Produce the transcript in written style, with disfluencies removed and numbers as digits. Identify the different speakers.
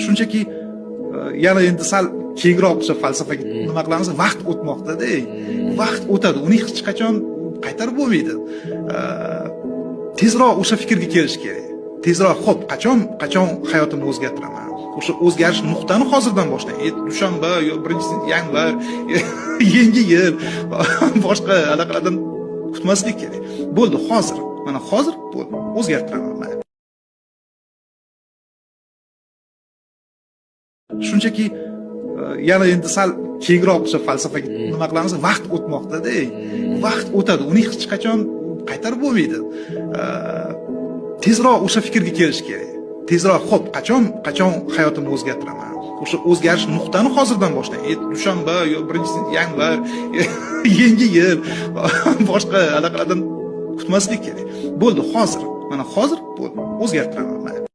Speaker 1: shunchaki yana endi sal kengroq o'sha falsafaga nima qilamiz, vaqt o'tmoqda-da. Vaqt o'tadi, uni hech qachon qaytarib bo'lmaydi. Tezroq o'sha fikrga kelish kerak. Tezroq, xo'p, qachon hayotimni o'zgartiraman? O'sha o'zgarish nuqtani hozirdan boshlang. Dushanba, yo birinchi yanvar, yangi yil, boshqa allaqalardan kutmaslik kerak. Bo'ldi, hozir. Mana hozir bo'ldi, o'zgartiraman. Shunchaki yana endi sal kengroq o'sha falsafaga nima qilamiz, vaqt o'tmoqda-da. Vaqt o'tadi, uni hech qachon qaytarib bo'lmaydi. Tezroq o'sha fikrga kelish kerak. Tezroq, xo'p, qachon hayotimni o'zgartiraman? O'sha o'zgarish nuqtani hozirdan boshlang. Dushanba, yo birinchi yanvar, yangi yil, boshqa allaqalardan kutmaslik kerak. Bo'ldi, hozir. Mana hozir bo'ldi, o'zgartiraman.